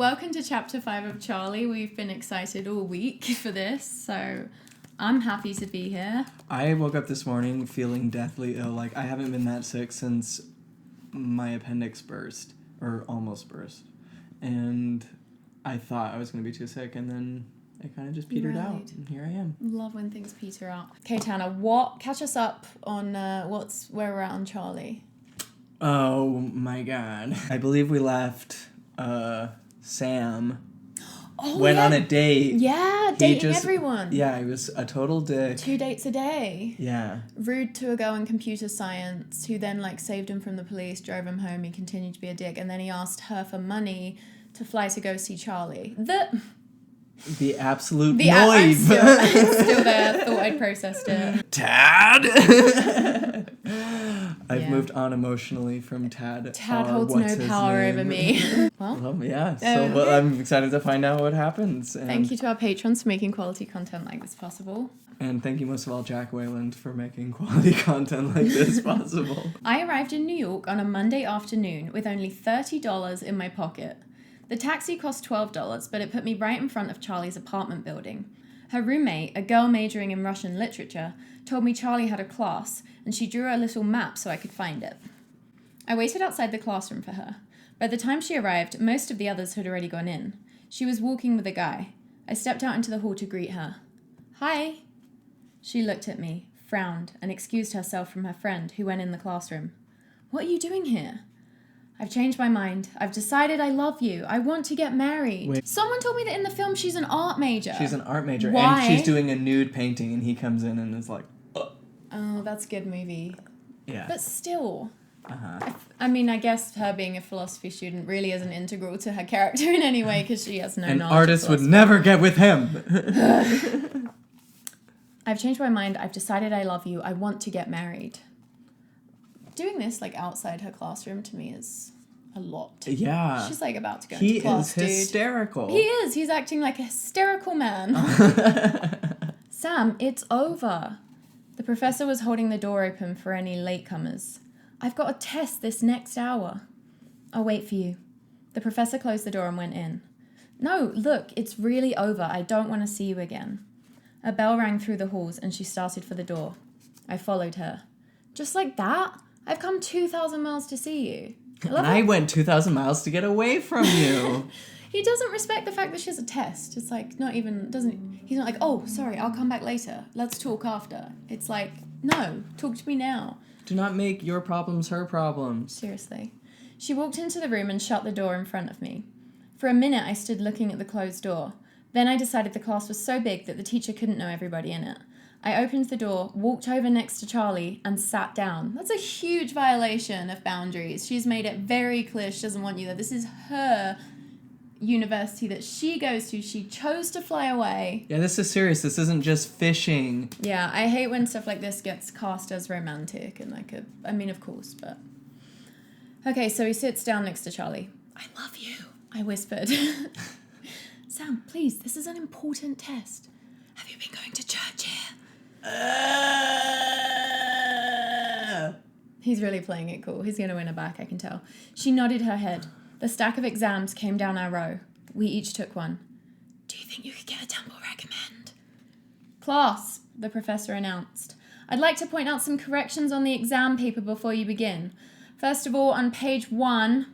Welcome to chapter 5 of Charly. We've been excited all week for this, so I'm happy to be here. I woke up this morning feeling deathly ill. Like, I haven't been that sick since my appendix burst, or almost burst. And I thought I was going to be too sick, and then it kind of just petered out. And here I am. Love when things peter out. Okay, Tanner, catch us up on where we're at on Charly. Oh my god. I believe we left Sam went on a date. Yeah, dating everyone. Yeah, he was a total dick. 2 dates a day. Yeah. Rude to a girl in computer science who then saved him from the police, drove him home, he continued to be a dick, and then he asked her for money to fly to go see Charly. The absolute noive. I'm still there. Thought I'd processed it. Tad! I've moved on emotionally from Tad. Tad holds no power over me. Well, yeah. So I'm excited to find out what happens. And thank you to our patrons for making quality content like this possible. And thank you most of all, Jack Wayland, for making quality content like this possible. I arrived in New York on a Monday afternoon with only $30 in my pocket. The taxi cost $12, but it put me right in front of Charly's apartment building. Her roommate, a girl majoring in Russian literature, told me Charly had a class, and she drew a little map so I could find it. I waited outside the classroom for her. By the time she arrived, most of the others had already gone in. She was walking with a guy. I stepped out into the hall to greet her. Hi. She looked at me, frowned, and excused herself from her friend, who went in the classroom. What are you doing here? I've changed my mind. I've decided I love you. I want to get married. Wait. Someone told me that in the film she's an art major. She's an art major. Why? And she's doing a nude painting, and he comes in and is like, Oh, that's a good movie. Yeah. But still. Uh-huh. I guess her being a philosophy student really isn't integral to her character in any way because she has no knowledge. An artist would never get with him. I've changed my mind. I've decided I love you. I want to get married. Doing this outside her classroom to me is a lot. Yeah. She's about to go into class, He is hysterical. He is. He's acting like a hysterical man. Sam, it's over. The professor was holding the door open for any latecomers. I've got a test this next hour. I'll wait for you. The professor closed the door and went in. No, look, it's really over. I don't want to see you again. A bell rang through the halls and she started for the door. I followed her. Just like that? I've come 2,000 miles to see you. I went 2,000 miles to get away from you. He doesn't respect the fact that she has a test. It's he's not oh, sorry, I'll come back later. Let's talk after. It's no, talk to me now. Do not make your problems her problems. Seriously. She walked into the room and shut the door in front of me. For a minute, I stood looking at the closed door. Then I decided the class was so big that the teacher couldn't know everybody in it. I opened the door, walked over next to Charly, and sat down. That's a huge violation of boundaries. She's made it very clear she doesn't want you there. This is her university that she goes to. She chose to fly away. Yeah, this is serious. This isn't just fishing. Yeah, I hate when stuff like this gets cast as romantic and of course, but... Okay, so he sits down next to Charly. I love you, I whispered. Sam, please, this is an important test. Have you been going to church here? He's really playing it cool. He's going to win her back, I can tell. She nodded her head. The stack of exams came down our row. We each took one. Do you think you could get a Temple recommend? Class, the professor announced. I'd like to point out some corrections on the exam paper before you begin. First of all, on page 1...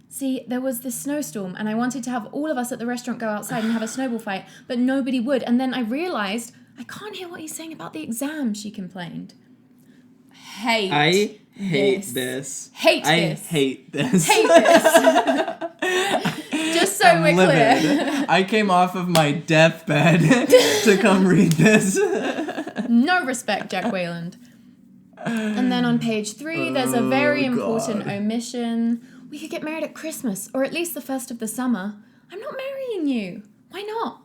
See, there was this snowstorm, and I wanted to have all of us at the restaurant go outside and have a snowball fight, but nobody would. And then I realised, I can't hear what he's saying about the exam, she complained. I hate this. Hate this. Just so we're clear. I came off of my deathbed to come read this. No respect, Jack Wayland. And then on page 3, there's a very important omission. We could get married at Christmas, or at least the first of the summer. I'm not marrying you. Why not?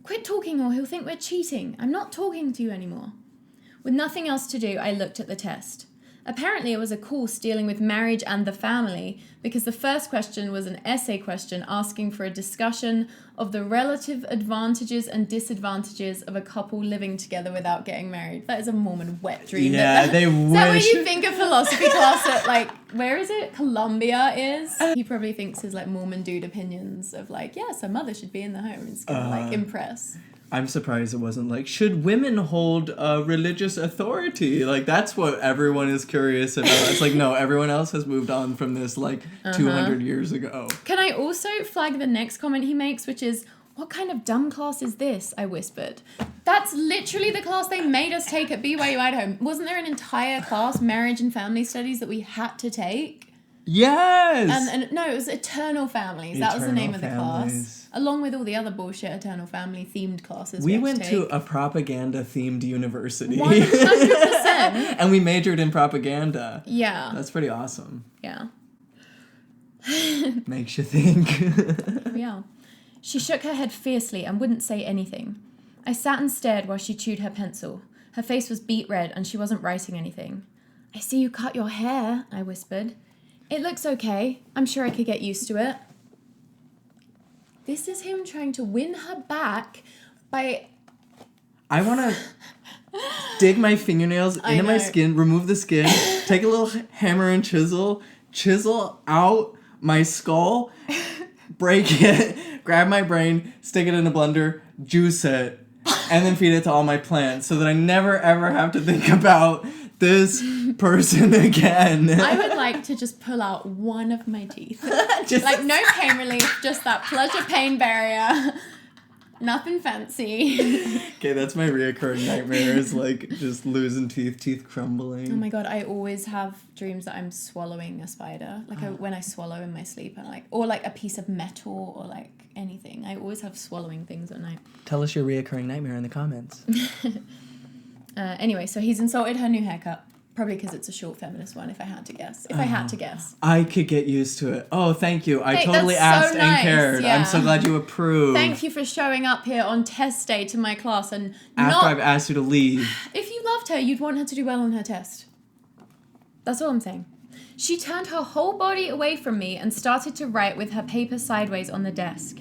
Quit talking or he'll think we're cheating. I'm not talking to you anymore. With nothing else to do, I looked at the test. Apparently, it was a course dealing with marriage and the family because the first question was an essay question asking for a discussion of the relative advantages and disadvantages of a couple living together without getting married. That is a Mormon wet dream. Yeah, they wish. Is that what you think a philosophy class at, like, where is it? Columbia is? He probably thinks his, like, Mormon dude opinions of, like, yes, a mother should be in the home. It's gonna, like, impress. I'm surprised it wasn't like, should women hold religious authority? Like, that's what everyone is curious about. It's like, no, everyone else has moved on from this, like, 200 years ago. Can I also flag the next comment he makes, which is, what kind of dumb class is this? I whispered. That's literally the class they made us take at BYU Idaho. Wasn't there an entire class, marriage and family studies, that we had to take? Yes! And no, it was Eternal Families. That was the name of the class. Along with all the other bullshit Eternal Family themed classes. We went to a propaganda themed university. 100%. And we majored in propaganda. Yeah. That's pretty awesome. Yeah. Makes you think. Yeah. She shook her head fiercely and wouldn't say anything. I sat and stared while she chewed her pencil. Her face was beet red and she wasn't writing anything. I see you cut your hair, I whispered. It looks okay. I'm sure I could get used to it. This is him trying to win her back by... I want to dig my fingernails into my skin, remove the skin, take a little hammer and chisel out my skull, break it, grab my brain, stick it in a blender, juice it, and then feed it to all my plants so that I never ever have to think about this person again. I would like to just pull out one of my teeth. Just like no pain relief, just that pleasure pain barrier. Nothing fancy. Okay, that's my reoccurring nightmare is like just losing teeth crumbling. Oh my god, I always have dreams that I'm swallowing a spider. Like when I swallow in my sleep, I'm like, or like a piece of metal or like anything. I always have swallowing things at night. Tell us your reoccurring nightmare in the comments. Anyway, so he's insulted her new haircut. Probably because it's a short feminist one, if I had to guess. I could get used to it. Oh, thank you. I Hey, totally that's asked so and nice, cared. yeah. I'm so glad you approved. Thank you for showing up here on test day to my class and After I've asked you to leave. If you loved her, you'd want her to do well on her test. That's all I'm saying. She turned her whole body away from me and started to write with her paper sideways on the desk.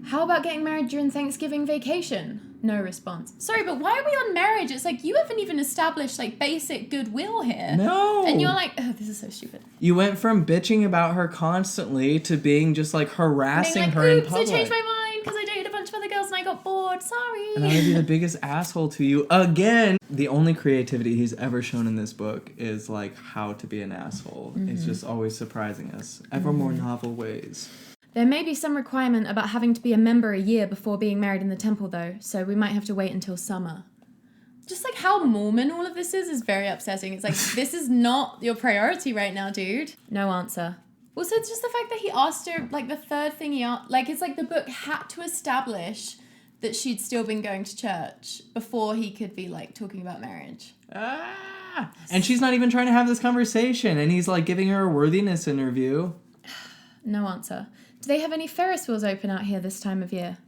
How about getting married during Thanksgiving vacation? No response. Sorry, but why are we on marriage? It's like you haven't even established like basic goodwill here. No. And you're like, oh, this is so stupid. You went from bitching about her constantly to being just like harassing her in public. I changed my mind because I dated a bunch of other girls and I got bored. Sorry. And I'm gonna be the biggest asshole to you again. The only creativity he's ever shown in this book is like how to be an asshole. Mm-hmm. It's just always surprising us. Ever more novel ways. There may be some requirement about having to be a member a year before being married in the temple, though, so we might have to wait until summer. Just like how Mormon all of this is very upsetting. It's like, this is not your priority right now, dude. No answer. Also, it's just the fact that he asked her, like, the third thing he asked, like, it's like the book had to establish that she'd still been going to church before he could be, like, talking about marriage. And she's not even trying to have this conversation, and he's, like, giving her a worthiness interview. No answer. Do they have any Ferris wheels open out here this time of year?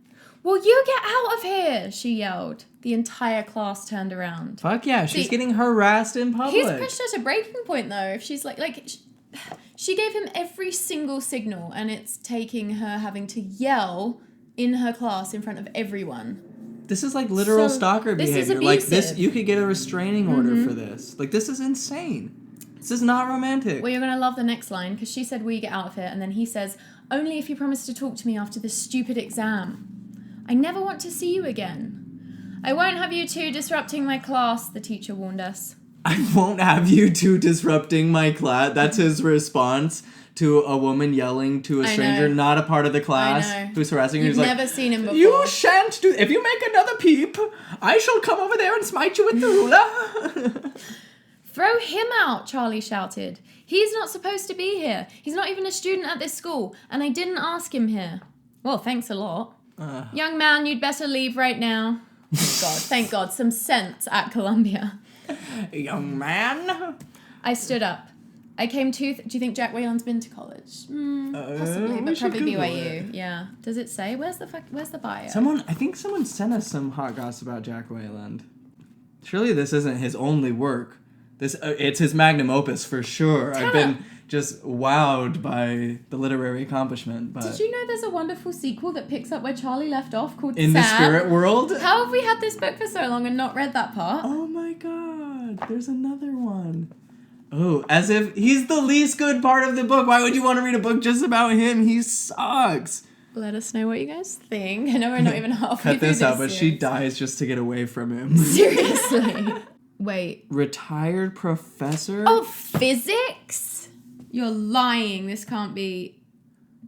Will you get out of here? She yelled. The entire class turned around. Fuck yeah, she's getting harassed in public. He's pushed her to breaking point though. If she's like she gave him every single signal and it's taking her having to yell in her class in front of everyone. This is like literal stalker behavior. This is abusive. Like this, you could get a restraining order for this. Like this is insane. This is not romantic. Well, you're going to love the next line because she said, will you get out of here? And then he says, only if you promise to talk to me after this stupid exam. I never want to see you again. I won't have you two disrupting my class, the teacher warned us. I won't have you two disrupting my class. That's his response to a woman yelling to a stranger, not a part of the class, who's harassing her. You've never seen him before. You shan't do... If you make another peep, I shall come over there and smite you with the ruler. Throw him out, Charly shouted. He's not supposed to be here. He's not even a student at this school, and I didn't ask him here. Well, thanks a lot. Young man, you'd better leave right now. Thank God, some sense at Columbia. Young man. I stood up. I came to... Do you think Jack Whalen's been to college? Possibly, but probably BYU. Yeah. Does it say? Where's the bio? I think someone sent us some hot gossip about Jack Whalen. Surely this isn't his only work. It's his magnum opus for sure. Tanner. I've been just wowed by the literary accomplishment. But Did you know there's a wonderful sequel that picks up where Charlie left off called In Sam? the Spirit World? How have we had this book for so long and not read that part? Oh my god, there's another one. Oh, as if he's the least good part of the book. Why would you want to read a book just about him? He sucks. Let us know what you guys think. I know we're not even halfway Cut through this out, but series. she dies just to get away from him. Seriously. Wait. Retired professor? Oh, physics? You're lying. This can't be...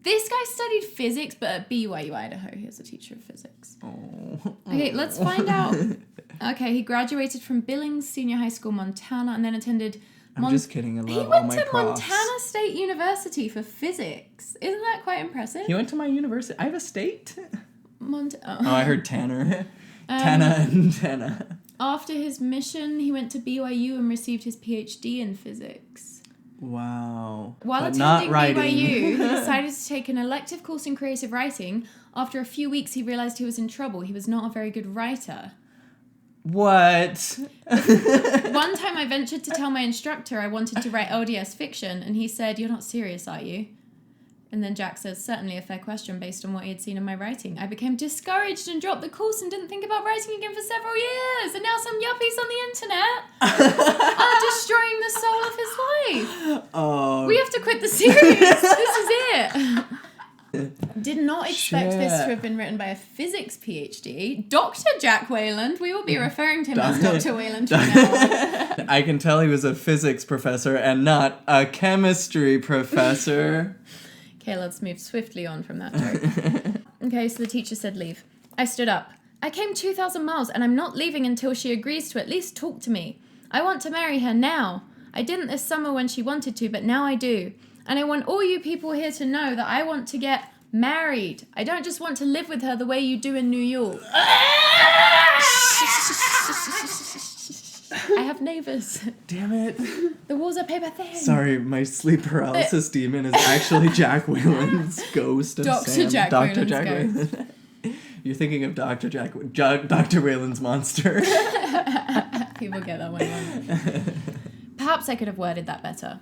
This guy studied physics, but at BYU, Idaho. He was a teacher of physics. Oh. Okay, let's find out. Okay, he graduated from Billings Senior High School, Montana, and then attended... I'm just kidding. I love He all went my to props. Montana State University for physics. Isn't that quite impressive? He went to my university. I have a state? Oh, Oh. I heard Tanner. Tana and Tana. After his mission, he went to BYU and received his PhD in physics. Wow. While But not attending writing. BYU, he decided to take an elective course in creative writing. After a few weeks, he realized he was in trouble. He was not a very good writer. What? One time I ventured to tell my instructor I wanted to write LDS fiction, and he said, "You're not serious, are you?" And then Jack says, "Certainly a fair question based on what he had seen in my writing. I became discouraged and dropped the course and didn't think about writing again for several years. And now some yuppies on the internet are destroying the soul of his life. Oh. We have to quit the series. This is it." Did not expect this to Shit. have been written by a physics PhD. Dr. Jack Wayland. We will be referring to him as Dr. Wayland from now on. I can tell he was a physics professor and not a chemistry professor. Okay, let's move swiftly on from that joke. Okay, so the teacher said leave. I stood up. I came 2,000 miles and I'm not leaving until she agrees to at least talk to me. I want to marry her now. I didn't this summer when she wanted to, but now I do. And I want all you people here to know that I want to get married. I don't just want to live with her the way you do in New York. I have neighbours. Damn it. The walls are paper thin. Sorry, my sleep paralysis demon is actually Jack Wayland's ghost of Dr. Sam. Jack Dr. Wayland's Jack ghost. Wayland. You're thinking of Dr. Wayland's monster. People get that one wrong. Perhaps I could have worded that better.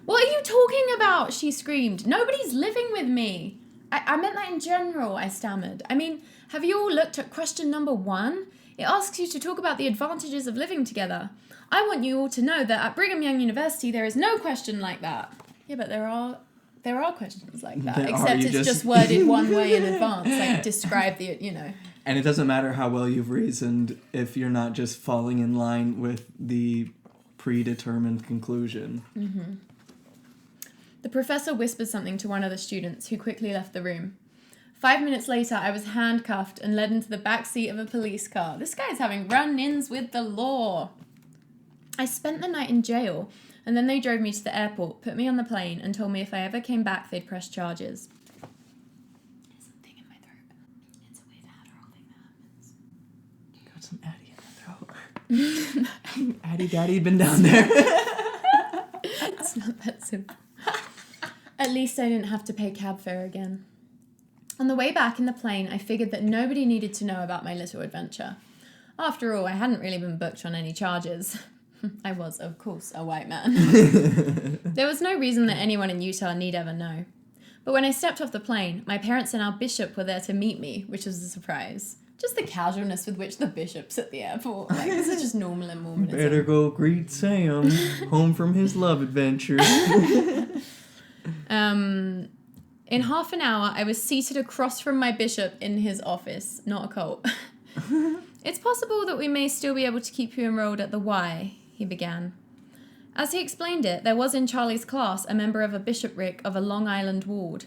What are you talking about? She screamed. Nobody's living with me. I meant that in general, I stammered. I mean, have you all looked at question number 1? It asks you to talk about the advantages of living together. I want you all to know that at Brigham Young University, there is no question like that. Yeah, but there are questions like that. Except it's just worded one way in advance. Like, describe the, And it doesn't matter how well you've reasoned if you're not just falling in line with the predetermined conclusion. Mm-hmm. The professor whispered something to one of the students, who quickly left the room. 5 minutes later, I was handcuffed and led into the back seat of a police car. This guy's having run-ins with the law. I spent the night in jail, and then they drove me to the airport, put me on the plane, and told me if I ever came back, they'd press charges. There's something in my throat. It's a weird Adderall thing that happens. You got some Addy in the throat. Addy Daddy been down there. It's not that simple. At least I didn't have to pay cab fare again. On the way back in the plane, I figured that nobody needed to know about my little adventure. After all, I hadn't really been booked on any charges. I was, of course, a white man. There was no reason that anyone in Utah need ever know. But when I stepped off the plane, my parents and our bishop were there to meet me, which was a surprise. Just the casualness with which the bishop's at the airport. Like, this is just normal in Mormonism. Better go greet Sam, home from his love adventure. In half an hour, I was seated across from my bishop in his office, not a cult. It's possible that we may still be able to keep you enrolled at the Y, he began. As he explained it, there was in Charlie's class a member of a bishopric of a Long Island ward.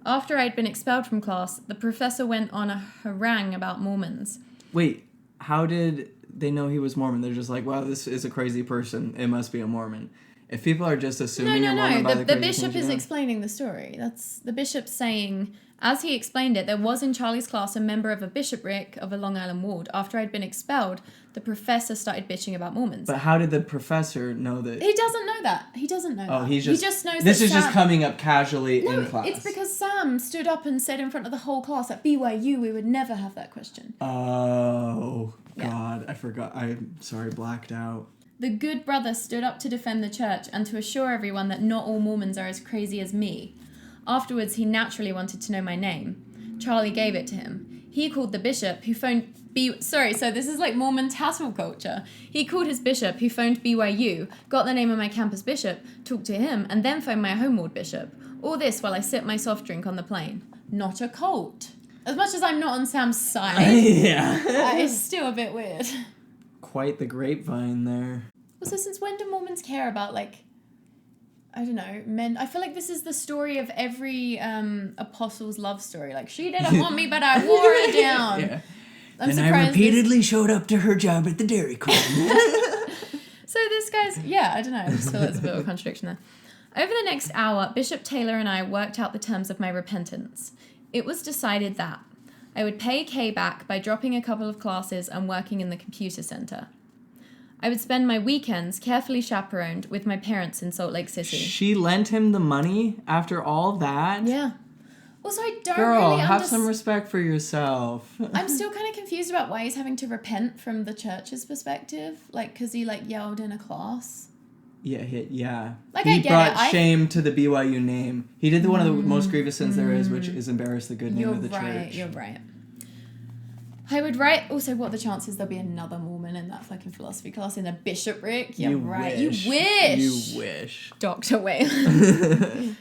After I'd been expelled from class, the professor went on a harangue about Mormons. Wait, how did they know he was Mormon? They're just like, wow, this is a crazy person. It must be a Mormon. If people are just assuming you're Mormon by the The crazy bishop things is you know. explaining the story. That's the bishop saying, as he explained it, there was in Charlie's class a member of a bishopric of a Long Island ward. After I'd been expelled, the professor started bitching about Mormons. But how did the professor know that? He doesn't know that. He doesn't know that. He just knows this that is just Sam... coming up casually No, in class. it's because Sam stood up and said in front of the whole class at BYU we would never have that question. Oh, Yeah. God, I forgot. I'm sorry, blacked out. The good brother stood up to defend the church and to assure everyone that not all Mormons are as crazy as me. Afterwards, he naturally wanted to know my name. Charly gave it to him. He called the bishop, who phoned so this is like Mormon tassel culture. He called his bishop, who phoned BYU, got the name of my campus bishop, talked to him, and then phoned my homeward bishop. All this while I sipped my soft drink on the plane. Not a cult. As much as I'm not on Sam's side, Yeah. that is still a bit weird. Quite the grapevine there. Also, since when do Mormons care about, like, I don't know, men? I feel like this is the story of every apostle's love story. Like, she didn't want me, but I wore her down. Yeah. I'm and surprised I repeatedly showed up to her job at the Dairy Queen. So this guy's, yeah, I don't know. I just feel there's a bit of a contradiction there. Over the next hour, Bishop Taylor and I worked out the terms of my repentance. It was decided that I would pay Kay back by dropping a couple of classes and working in the computer center. I would spend my weekends carefully chaperoned with my parents in Salt Lake City. She lent him the money after all that? Yeah. Also, I don't Girl, really have some respect for yourself. I'm still kind of confused about why he's having to repent from the church's perspective. Like, because he, like, yelled in a class. Yeah. Like, he I get brought it. shame to the BYU name. He did one of the most grievous sins there is, which is embarrass the good name of the church. You're right. I would write, also, what are the chances there'll be another Mormon in that fucking philosophy class in a bishopric? You're right. You wish. You wish. Dr. Whalen.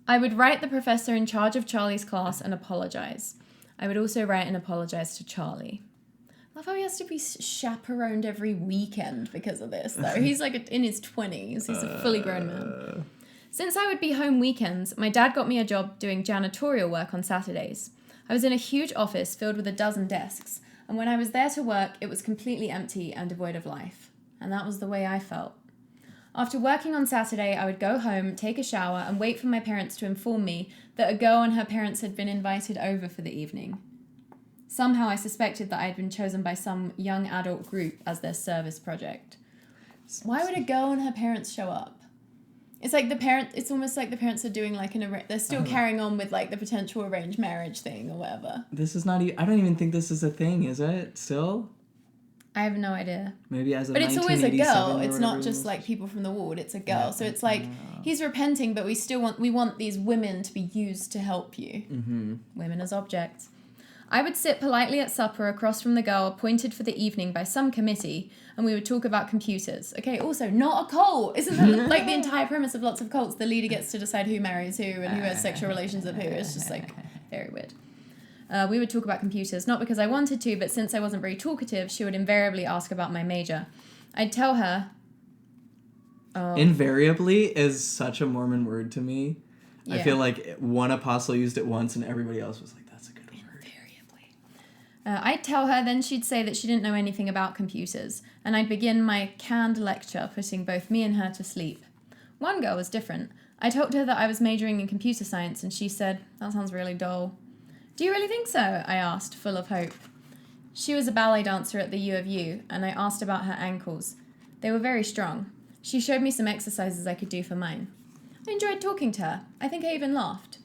I would write the professor in charge of Charly's class and apologize. I would also write and apologize to Charly. I love how he has to be chaperoned every weekend because of this, though. He's like in his 20s. He's a fully grown man. Since I would be home weekends, my dad got me a job doing janitorial work on Saturdays. I was in a huge office filled with a dozen desks, and when I was there to work, it was completely empty and devoid of life. And that was the way I felt. After working on Saturday, I would go home, take a shower, and wait for my parents to inform me that a girl and her parents had been invited over for the evening. Somehow I suspected that I had been chosen by some young adult group as their service project. Why would a girl and her parents show up? It's like it's almost like the parents are doing like they're still carrying on with like the potential arranged marriage thing or whatever. This is not I don't even think this is a thing, is it? Still? I have no idea. Maybe as a But it's always a girl. It's not whatever just like people from the ward. It's a girl. Yeah, so it's like he's repenting, but we want these women to be used to help you. Mm-hmm. Women as objects. I would sit politely at supper across from the girl appointed for the evening by some committee, and we would talk about computers. Okay, also, not a cult. Isn't that like the entire premise of lots of cults? The leader gets to decide who marries who and who has sexual relations with who. It's just like very weird. We would talk about computers, not because I wanted to, but since I wasn't very talkative, she would invariably ask about my major. I'd tell her... Invariably is such a Mormon word to me. Yeah. I feel like one apostle used it once and everybody else was like, that's a good word. Invariably. I'd tell her, then she'd say that she didn't know anything about computers, and I'd begin my canned lecture, putting both me and her to sleep. One girl was different. I told her that I was majoring in computer science, and she said, that sounds really dull. Do you really think so? I asked, full of hope. She was a ballet dancer at the U of U, and I asked about her ankles. They were very strong. She showed me some exercises I could do for mine. I enjoyed talking to her. I think I even laughed.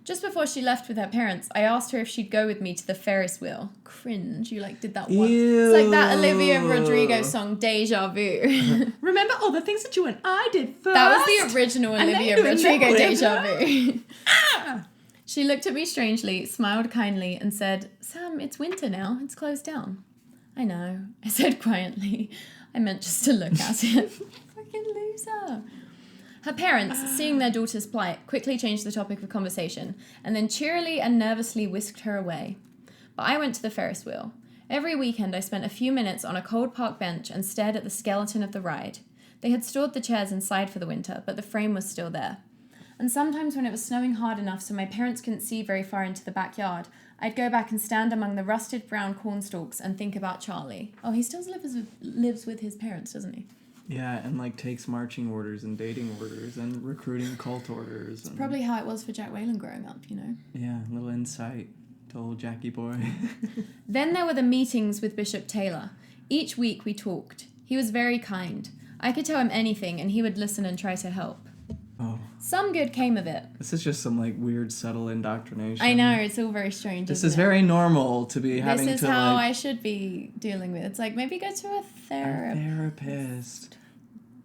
Just before she left with her parents, I asked her if she'd go with me to the Ferris wheel. Cringe, you did that once. Ew. It's like that Olivia Rodrigo song, Deja Vu. Remember all the things that you and I did first? That was the original Olivia Rodrigo Deja Vu. She looked at me strangely, smiled kindly, and said, Sam, it's winter now. It's closed down. I know, I said quietly. I meant just to look at it. Fucking loser. Her parents, seeing their daughter's plight, quickly changed the topic of conversation, and then cheerily and nervously whisked her away. But I went to the Ferris wheel. Every weekend I spent a few minutes on a cold park bench and stared at the skeleton of the ride. They had stored the chairs inside for the winter, but the frame was still there. And sometimes when it was snowing hard enough so my parents couldn't see very far into the backyard, I'd go back and stand among the rusted brown cornstalks and think about Charly. Oh, he still lives with his parents, doesn't he? Yeah, and like takes marching orders and dating orders and recruiting cult orders. It's probably how it was for Jack Whalen growing up, you know? Yeah, a little insight to old Jackie boy. Then there were the meetings with Bishop Taylor. Each week we talked. He was very kind. I could tell him anything and he would listen and try to help. Oh. Some good came of it. This is just some like weird subtle indoctrination. I know, it's all very strange. This is very normal to be having to This is how I should be dealing with. It's like maybe go to a therapist.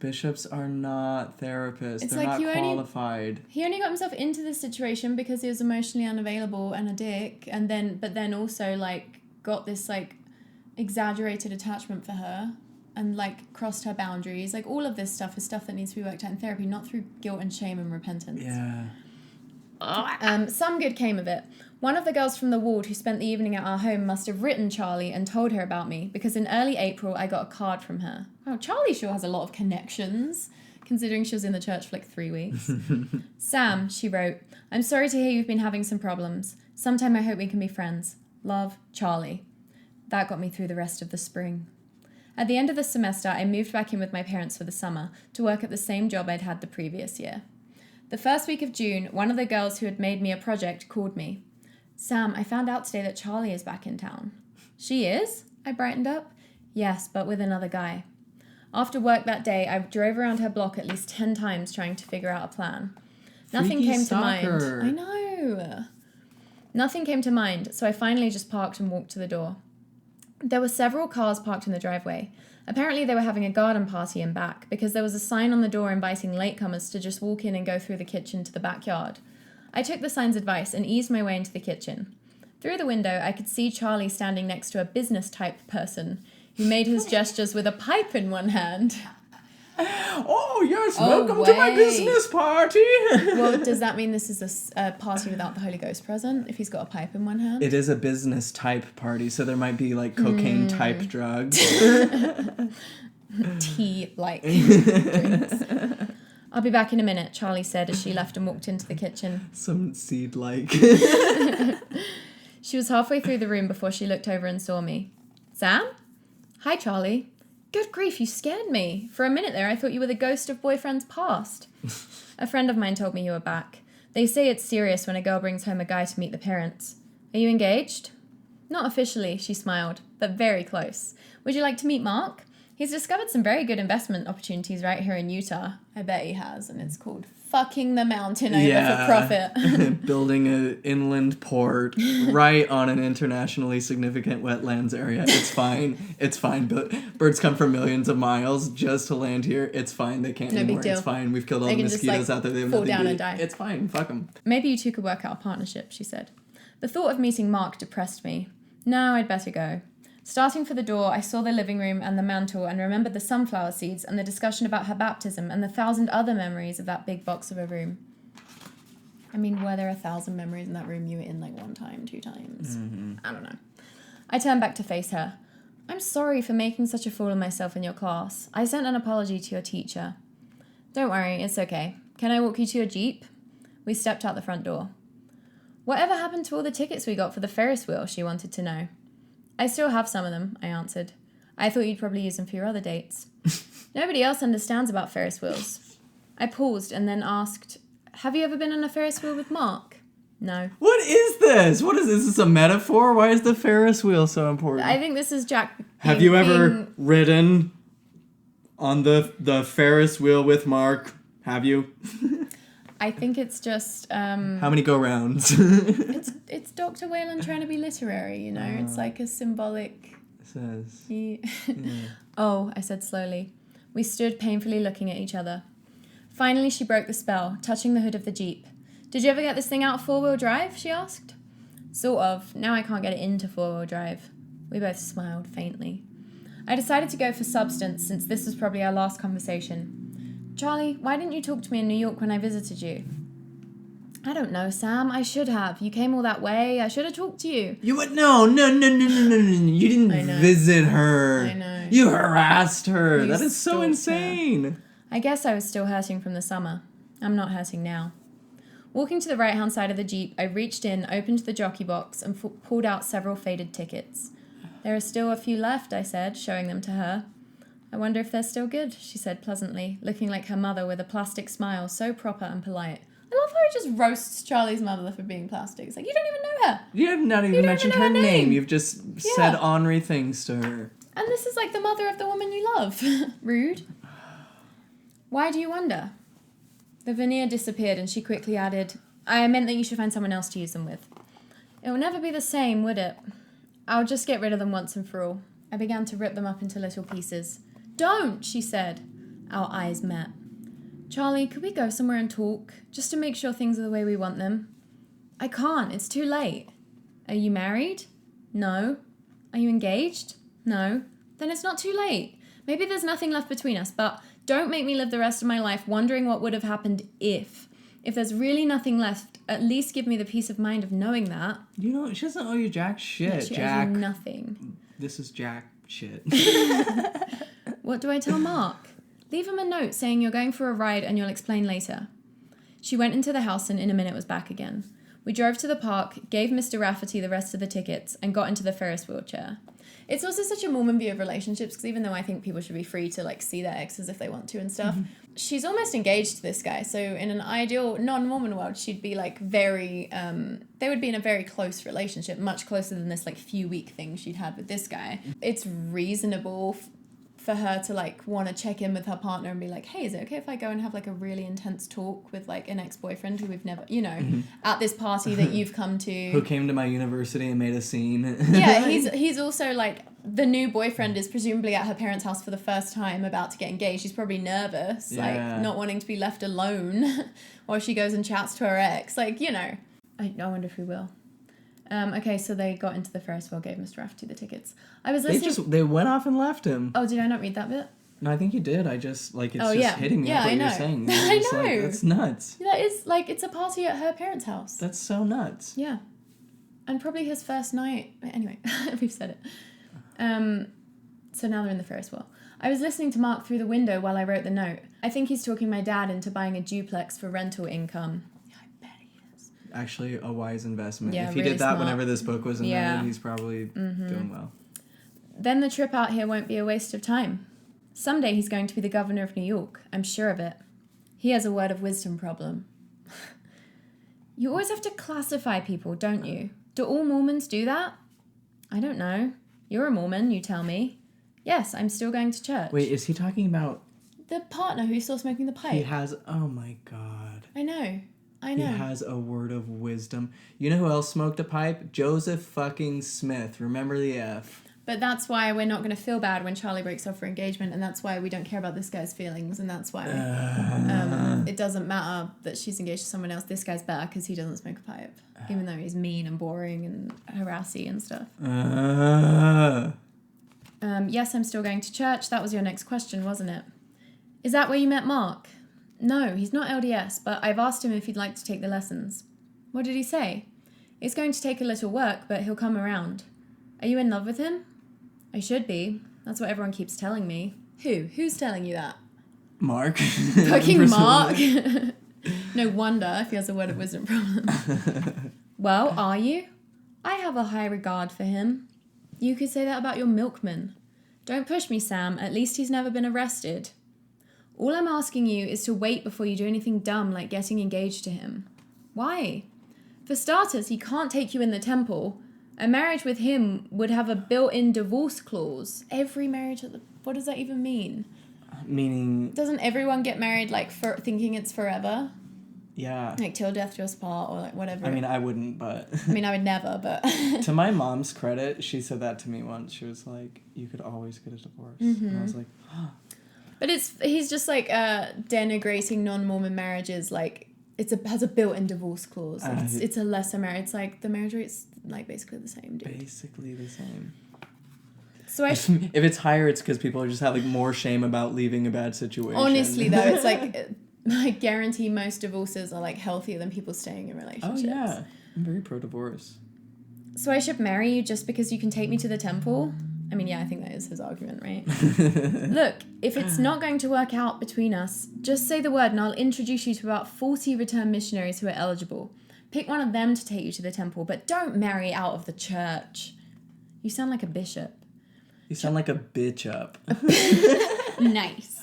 Bishops are not therapists. It's They're like not qualified. He only got himself into this situation because he was emotionally unavailable and a dick, but then also like got this like exaggerated attachment for her and like crossed her boundaries. Like all of this stuff is stuff that needs to be worked out in therapy, not through guilt and shame and repentance. Yeah. Some good came of it. One of the girls from the ward who spent the evening at our home must have written Charly and told her about me, because in early April I got a card from her. Wow, Charly sure has a lot of connections, considering she was in the church for like 3 weeks. Sam, she wrote, I'm sorry to hear you've been having some problems. Sometime I hope we can be friends. Love, Charly. That got me through the rest of the spring. At the end of the semester, I moved back in with my parents for the summer to work at the same job I'd had the previous year. The first week of June, one of the girls who had made me a project called me. Sam, I found out today that Charly is back in town. She is? I brightened up. Yes, but with another guy. After work that day, I drove around her block at least 10 times trying to figure out a plan. Nothing Freaky came stalker. to mind. I know. Nothing came to mind, so I finally just parked and walked to the door. There were several cars parked in the driveway. Apparently they were having a garden party in back, because there was a sign on the door inviting latecomers to just walk in and go through the kitchen to the backyard. I took the sign's advice and eased my way into the kitchen. Through the window, I could see Charly standing next to a business-type person who made his gestures with a pipe in one hand. Oh, yes, welcome to my business party. Well, does that mean this is a party without the Holy Ghost present, if he's got a pipe in one hand? It is a business-type party, so there might be, like, cocaine-type drugs. Tea-like drinks. I'll be back in a minute, Charly said as she left and walked into the kitchen. Some seed-like. She was halfway through the room before she looked over and saw me. Sam? Hi, Charly. Good grief, you scared me. For a minute there, I thought you were the ghost of boyfriends past. A friend of mine told me you were back. They say it's serious when a girl brings home a guy to meet the parents. Are you engaged? Not officially, she smiled, but very close. Would you like to meet Mark? He's discovered some very good investment opportunities right here in Utah. I bet he has, and it's called fucking the mountain over for profit. Building an inland port right on an internationally significant wetlands area. It's fine. It's fine. But birds come from millions of miles just to land here. It's fine. They can't anymore. Big deal. It's fine. We've killed all the mosquitoes out there. They have fall down and die. It's fine. Fuck them. Maybe you two could work out a partnership, she said. The thought of meeting Mark depressed me. No, I'd better go. Starting for the door, I saw the living room and the mantel and remembered the sunflower seeds and the discussion about her baptism and the 1,000 other memories of that big box of a room. I mean, were there 1,000 memories in that room you were in like 1 time, 2 times? Mm-hmm. I don't know. I turned back to face her. I'm sorry for making such a fool of myself in your class. I sent an apology to your teacher. Don't worry, it's okay. Can I walk you to your Jeep? We stepped out the front door. Whatever happened to all the tickets we got for the Ferris wheel, she wanted to know. I still have some of them, I answered. I thought you'd probably use them for your other dates. Nobody else understands about Ferris wheels. I paused and then asked, have you ever been on a Ferris wheel with Mark? No. What is this? What is this? Is this a metaphor? Why is the Ferris wheel so important? I think this is Jack. Have you ever ridden on the Ferris wheel with Mark? Have you? I think it's just... How many go-rounds? it's Dr. Whalen trying to be literary, you know? It's like a symbolic... It says... Yeah. Oh, I said slowly. We stood painfully looking at each other. Finally, she broke the spell, touching the hood of the Jeep. Did you ever get this thing out of 4-wheel drive? She asked. Sort of. Now I can't get it into 4-wheel drive. We both smiled faintly. I decided to go for substance since this was probably our last conversation. Charly, why didn't you talk to me in New York when I visited you? I don't know, Sam. I should have. You came all that way. I should have talked to you. You would no. You didn't visit her. I know. You harassed her. You that is so insane. Her. I guess I was still hurting from the summer. I'm not hurting now. Walking to the right-hand side of the Jeep, I reached in, opened the jockey box, and pulled out several faded tickets. There are still a few left, I said, showing them to her. I wonder if they're still good, she said pleasantly, looking like her mother with a plastic smile so proper and polite. I love how he just roasts Charly's mother for being plastic. It's like, you don't even know her. You have not even mentioned her name. You've just said ornery things to her. And this is like the mother of the woman you love. Rude. Why do you wonder? The veneer disappeared and she quickly added, I meant that you should find someone else to use them with. It will never be the same, would it? I'll just get rid of them once and for all. I began to rip them up into little pieces. Don't, she said. Our eyes met. Charly, could we go somewhere and talk, just to make sure things are the way we want them? I can't, it's too late. Are you married? No. Are you engaged? No. Then it's not too late. Maybe there's nothing left between us, but don't make me live the rest of my life wondering what would have happened if. If there's really nothing left, at least give me the peace of mind of knowing that. You know, she doesn't owe you jack shit, Yeah, she Jack. owes you nothing. This is Jack shit. What do I tell Mark? Leave him a note saying you're going for a ride and you'll explain later. She went into the house and in a minute was back again. We drove to the park, gave Mr. Rafferty the rest of the tickets, and got into the Ferris wheelchair. It's also such a Mormon view of relationships, because even though I think people should be free to like see their exes if they want to and stuff, she's almost engaged to this guy. So in an ideal non-Mormon world, she'd be like very, they would be in a very close relationship, much closer than this like few week thing she'd had with this guy. It's reasonable for her to like want to check in with her partner and be like, hey, is it okay if I go and have like a really intense talk with like an ex-boyfriend who we've never, you know, at this party that you've come to, who came to my university and made a scene. Yeah, he's also like, the new boyfriend is presumably at her parents' house for the first time, about to get engaged. She's probably nervous, like not wanting to be left alone while she goes and chats to her ex, like, you know. I wonder if we will. Okay, so they got into the Ferris wheel, gave Mr. Rafferty the tickets. I was listening. They went off and left him. Oh, did I not read that bit? No, I think you did. I just, like, it's just hitting me yeah, what I know. you're saying. I just know. Like, that's nuts. That is, like, it's a party at her parents' house. That's so nuts. Yeah. And probably his first night. Anyway, we've said it. So now they're in the Ferris wheel. I was listening to Mark through the window while I wrote the note. I think he's talking my dad into buying a duplex for rental income. Actually, a wise investment. Yeah, if he really did that smart. whenever this book was invented, he's probably doing well. Then the trip out here won't be a waste of time. Someday he's going to be the governor of New York. I'm sure of it. He has a word of wisdom problem. You always have to classify people, don't you? Do all Mormons do that? I don't know. You're a Mormon, you tell me. Yes, I'm still going to church. Wait, is he talking about... The partner who's still smoking the pipe. He has... Oh my god. I know. He has a word of wisdom. You know who else smoked a pipe? Joseph fucking Smith. Remember the F. But that's why we're not going to feel bad when Charly breaks off for engagement, and that's why we don't care about this guy's feelings, and that's why it doesn't matter that she's engaged to someone else. This guy's better because he doesn't smoke a pipe, even though he's mean and boring and harassy and stuff. Yes, I'm still going to church. That was your next question, wasn't it? Is that where you met Mark? No, he's not LDS, but I've asked him if he'd like to take the lessons. What did he say? It's going to take a little work, but he'll come around. Are you in love with him? I should be. That's what everyone keeps telling me. Who? Who's telling you that? Mark. Fucking Mark. No wonder if he has a word of wisdom problem. Well, are you? I have a high regard for him. You could say that about your milkman. Don't push me, Sam. At least he's never been arrested. All I'm asking you is to wait before you do anything dumb like getting engaged to him. Why? For starters, he can't take you in the temple. A marriage with him would have a built-in divorce clause. Every marriage... What does that even mean? Meaning... Doesn't everyone get married, like, for thinking it's forever? Yeah. Like, till death do us part, or, like, whatever. I mean, I wouldn't, but... I mean, I would never, but... To my mom's credit, she said that to me once. She was like, you could always get a divorce. And I was like, But he's just, like, denigrating non-Mormon marriages, like... has a built-in divorce clause. It's a lesser marriage. It's like the marriage rate's like basically the same, dude. Basically the same. So if it's higher, it's because people just have like more shame about leaving a bad situation. Honestly, though, it's like I guarantee most divorces are like healthier than people staying in relationships. Oh yeah, I'm very pro-divorce. So I should marry you just because you can take me to the temple? I mean, yeah, I think that is his argument, right? Look, if it's not going to work out between us, just say the word and I'll introduce you to about 40 returned missionaries who are eligible. Pick one of them to take you to the temple, but don't marry out of the church. You sound like a bishop. You sound like a bitch up. Nice.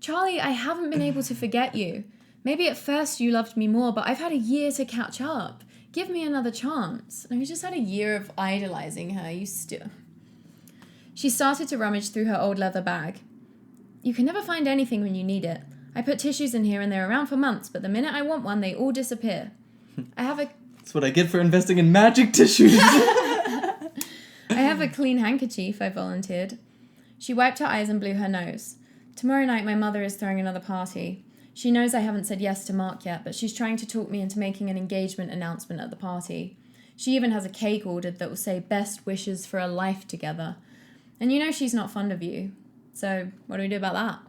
Charly, I haven't been able to forget you. Maybe at first you loved me more, but I've had a year to catch up. Give me another chance. And we just had a year of idolizing her. You still... She started to rummage through her old leather bag. You can never find anything when you need it. I put tissues in here and they're around for months, but the minute I want one, they all disappear. That's what I get for investing in magic tissues. I have a clean handkerchief, I volunteered. She wiped her eyes and blew her nose. Tomorrow night, my mother is throwing another party. She knows I haven't said yes to Mark yet, but she's trying to talk me into making an engagement announcement at the party. She even has a cake ordered that will say best wishes for a life together. And you know she's not fond of you. So what do we do about that?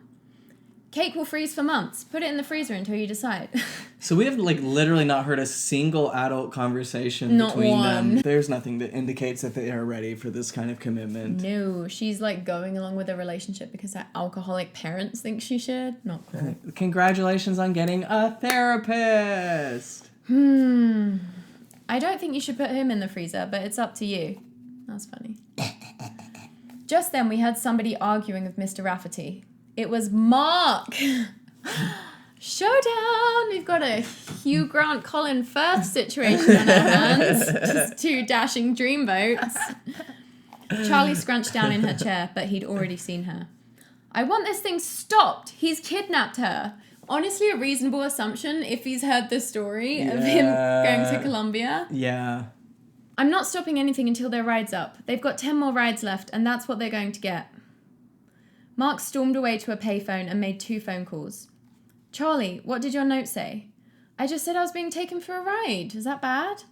Cake will freeze for months. Put it in the freezer until you decide. So we have literally not heard a single adult conversation Not between one. them. There's nothing that indicates that they are ready for this kind of commitment. No, she's going along with a relationship because her alcoholic parents think she should. Not cool. Congratulations on getting a therapist. I don't think you should put him in the freezer, but it's up to you. That's funny. Just then we heard somebody arguing with Mr. Rafferty. It was Mark. Showdown! We've got a Hugh Grant, Colin Firth situation on our hands. Just two dashing dreamboats. Charly scrunched down in her chair, but he'd already seen her. I want this thing stopped. He's kidnapped her. Honestly, a reasonable assumption if he's heard the story of him going to Colombia. Yeah. I'm not stopping anything until their ride's up. They've got 10 more rides left, and that's what they're going to get. Mark stormed away to a payphone and made 2 phone calls. Charly, what did your note say? I just said I was being taken for a ride. Is that bad?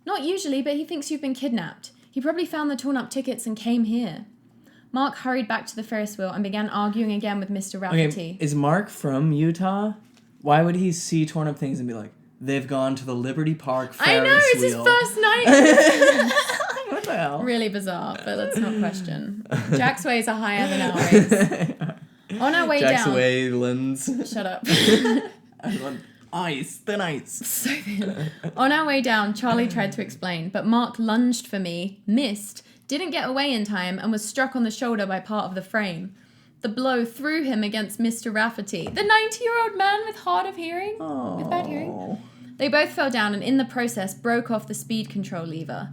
Not usually, but he thinks you've been kidnapped. He probably found the torn up tickets and came here. Mark hurried back to the Ferris wheel and began arguing again with Mr. Rafferty. Okay, is Mark from Utah? Why would he see torn up things and be like, they've gone to the Liberty Park Ferris wheel? I know, it's his first night. What the hell? Really bizarre, but let's not question. Jack's ways are higher than our ways. On our way Jack's down... Waylands. Shut up. Ice, thin ice. So thin. On our way down, Charly tried to explain, but Mark lunged for me, missed, didn't get away in time, and was struck on the shoulder by part of the frame. The blow threw him against Mr. Rafferty, the 90-year-old man with hard of hearing, with bad hearing. They both fell down and in the process broke off the speed control lever.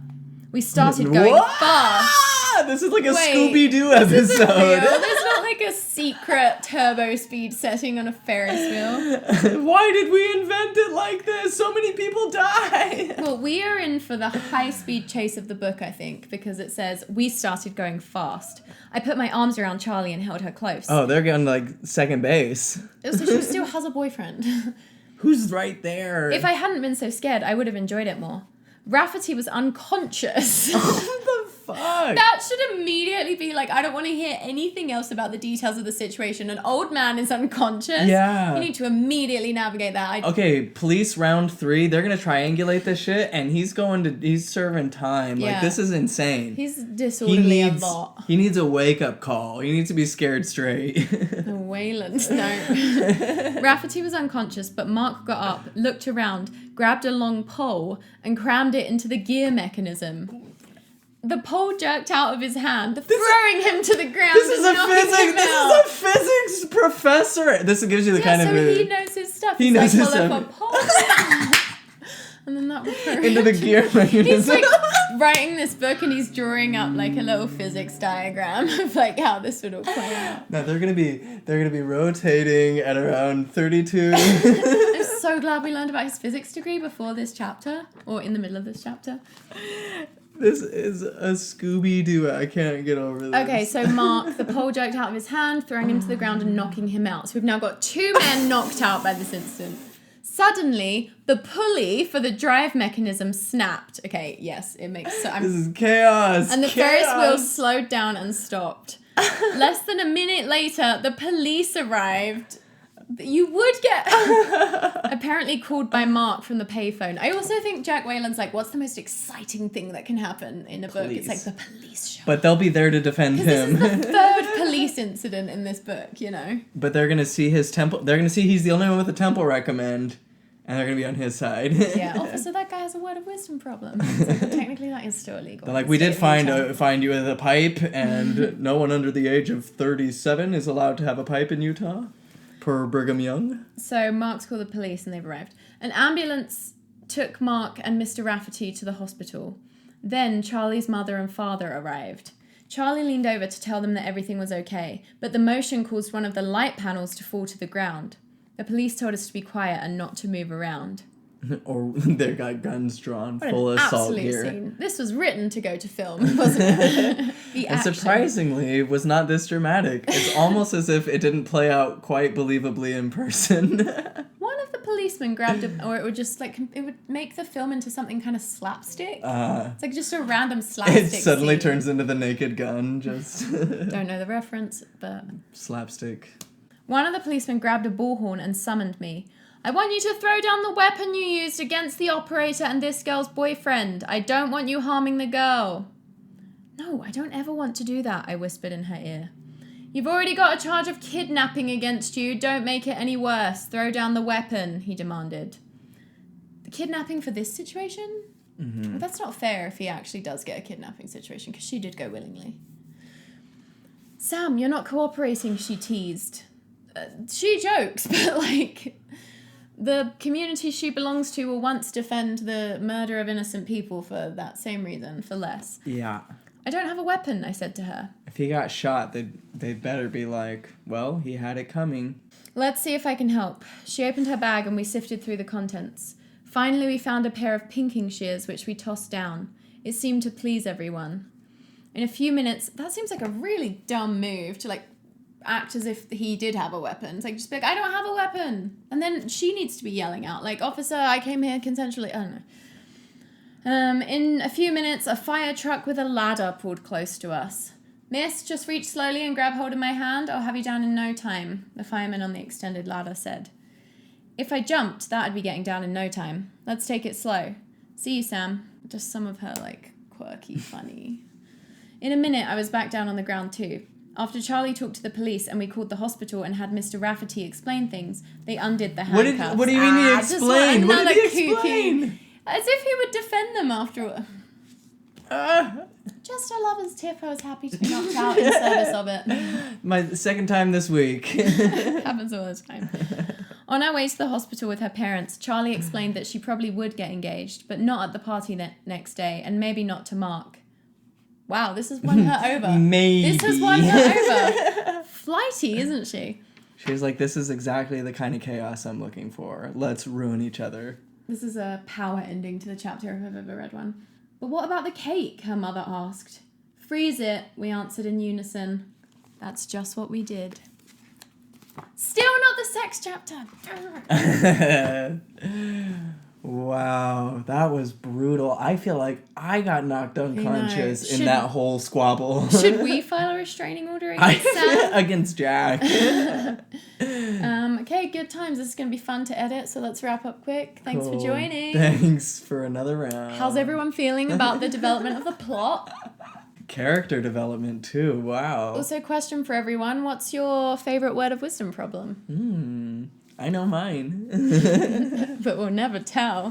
We started going fast. This is like a Scooby-Doo episode. This isn't real. There's not a secret turbo speed setting on a Ferris wheel. Why did we invent it like this? So many people die. Well, we are in for the high-speed chase of the book, I think, because it says, we started going fast. I put my arms around Charly and held her close. Oh, they're going second base. So she still has a boyfriend. Who's right there? If I hadn't been so scared, I would have enjoyed it more. Rafferty was unconscious. What the fuck? That should immediately be I don't want to hear anything else about the details of the situation. An old man is unconscious. Yeah. You need to immediately navigate that. Okay, police round 3, they're gonna triangulate this shit, and he's serving time. Yeah. This is insane. He's disorderly a lot. He needs a wake-up call. He needs to be scared straight. Wayland, no. Rafferty was unconscious, but Mark got up, looked around, grabbed a long pole, and crammed it into the gear mechanism. The pole jerked out of his hand, throwing him to the ground. This is a physics professor. This gives you the kind of... he knows his stuff. He knows his stuff. Pull up a pole. And then that would into the gear mechanism. He's writing this book and he's drawing up a little physics diagram of how this would all play out. No, they're gonna be rotating at around 32. I'm so glad we learned about his physics degree before this chapter, or in the middle of this chapter. This is a Scooby-Doo. I can't get over this. Okay, so Mark, the pole jerked out of his hand, throwing him to the ground and knocking him out. So we've now got 2 men knocked out by this incident. Suddenly, the pulley for the drive mechanism snapped. Okay, yes, it makes sense. This is chaos. And the Ferris wheel slowed down and stopped. Less than a minute later, the police arrived. You would get apparently called by Mark from the payphone. I also think Jack Wayland's what's the most exciting thing that can happen in a book? Police. It's the police show. But they'll be there to defend him. This is the 3rd police incident in this book, But they're going to see his temple. They're going to see he's the only one with a temple recommend. And they're going to be on his side. Yeah, officer, that guy has a word of wisdom problem. Technically, that is still illegal. They're we did find you with a pipe, and no one under the age of 37 is allowed to have a pipe in Utah, per Brigham Young. So Mark's called the police, and they've arrived. An ambulance took Mark and Mr. Rafferty to the hospital. Then Charly's mother and father arrived. Charly leaned over to tell them that everything was okay, but the motion caused one of the light panels to fall to the ground. The police told us to be quiet and not to move around. Or they got guns drawn, What full an assault absolute gear. scene. This was written to go to film, wasn't it? The And action. surprisingly, it was not this dramatic. It's almost as if it didn't play out quite believably in person. One of the policemen grabbed or it would just like, it would make the film into something kind of slapstick. It's like just a random slapstick It suddenly scene. turns into the Naked Gun, just... Don't know the reference, but... Slapstick. One of the policemen grabbed a bullhorn and summoned me. I want you to throw down the weapon you used against the operator and this girl's boyfriend. I don't want you harming the girl. No, I don't ever want to do that, I whispered in her ear. You've already got a charge of kidnapping against you. Don't make it any worse. Throw down the weapon, he demanded. The kidnapping for this situation? Mm-hmm. Well, that's not fair if he actually does get a kidnapping situation, because she did go willingly. Sam, you're not cooperating, she teased. She jokes, but like... The community she belongs to will once defend the murder of innocent people for that same reason, for less. Yeah. I don't have a weapon, I said to her. If he got shot, they'd better be like, well, he had it coming. Let's see if I can help. She opened her bag and we sifted through the contents. Finally, we found a pair of pinking shears, which we tossed down. It seemed to please everyone. In a few minutes, that seems like a really dumb move to, like, act as if he did have a weapon. It's like, just be like, I don't have a weapon. And then she needs to be yelling out, like, officer, I came here consensually. I don't know. In a few minutes, a fire truck with a ladder pulled close to us. Miss, just reach slowly and grab hold of my hand. I'll have you down in no time, the fireman on the extended ladder said. If I jumped, that'd be getting down in no time. Let's take it slow. See you, Sam. Just some of her, like, quirky, funny. In a minute, I was back down on the ground too. After Charlie talked to the police and we called the hospital and had Mr. Rafferty explain things, they undid the handcuffs. What do you mean he explained? What did he explain? As if he would defend them after... Just a lover's tip. I was happy to be knocked out in service of it. My second time this week. Happens all the time. On our way to the hospital with her parents, Charlie explained that she probably would get engaged, but not at the party next day, and maybe not to Mark. Wow, this has won her over. Maybe. This has won her over. Flighty, isn't she? She was like, this is exactly the kind of chaos I'm looking for. Let's ruin each other. This is a power ending to the chapter if I've ever read one. But what about the cake? Her mother asked. Freeze it, we answered in unison. That's just what we did. Still not the sex chapter. Wow, that was brutal. I feel like I got knocked unconscious in that whole squabble. Should we file a restraining order against Sam? Against Jack. Okay, good times. This is going to be fun to edit, so let's wrap up quick. Thanks for joining. Thanks for another round. How's everyone feeling about the development of the plot? Character development, too. Wow. Also, question for everyone. What's your favourite word of wisdom problem? I know mine. But we'll never tell.